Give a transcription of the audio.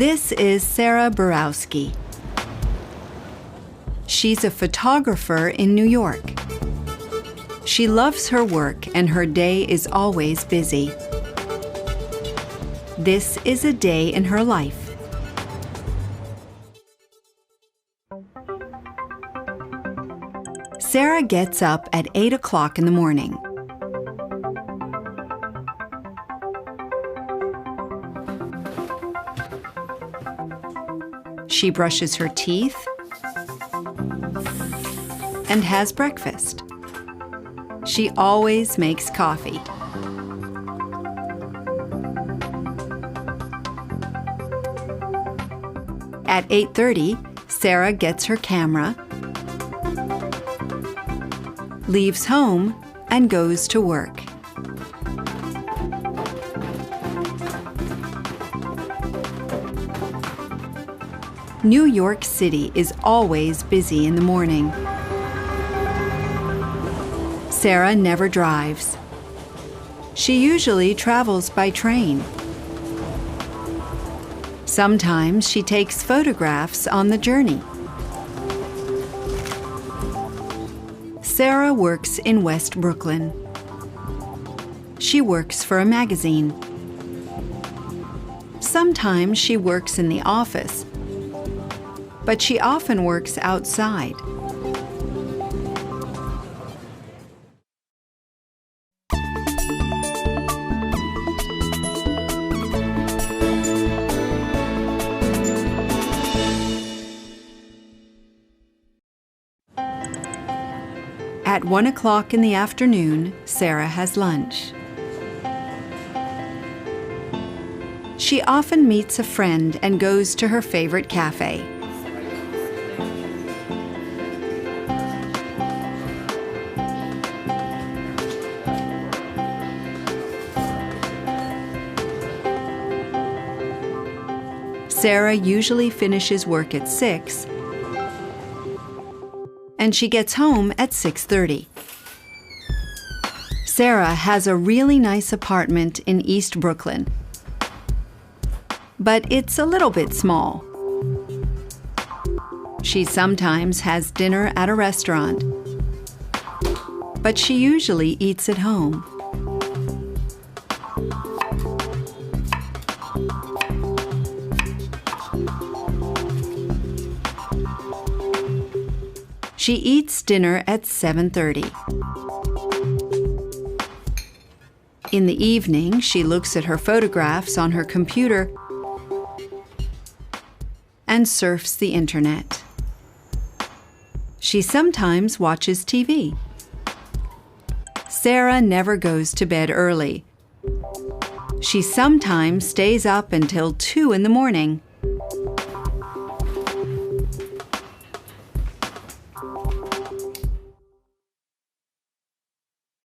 This is Sarah Borowski. She's a photographer in New York. She loves her work and her day is always busy. This is a day in her life. Sarah gets up at 8 o'clock in the morning. She brushes her teeth and has breakfast. She always makes coffee. At 8:30, Sarah gets her camera, leaves home, and goes to work. New York City is always busy in the morning. Sarah never drives. She usually travels by train. Sometimes she takes photographs on the journey. Sarah works in West Brooklyn. She works for a magazine. Sometimes she works in the office, but she often works outside. At 1 o'clock in the afternoon, Sarah has lunch. She often meets a friend and goes to her favorite cafe. Sarah usually finishes work at 6, and she gets home at 6:30. Sarah has a really nice apartment in East Brooklyn, but it's a little bit small. She sometimes has dinner at a restaurant, but she usually eats at home. She eats dinner at 7:30. In the evening, she looks at her photographs on her computer and surfs the internet. She sometimes watches TV. Sarah never goes to bed early. She sometimes stays up until 2 in the morning.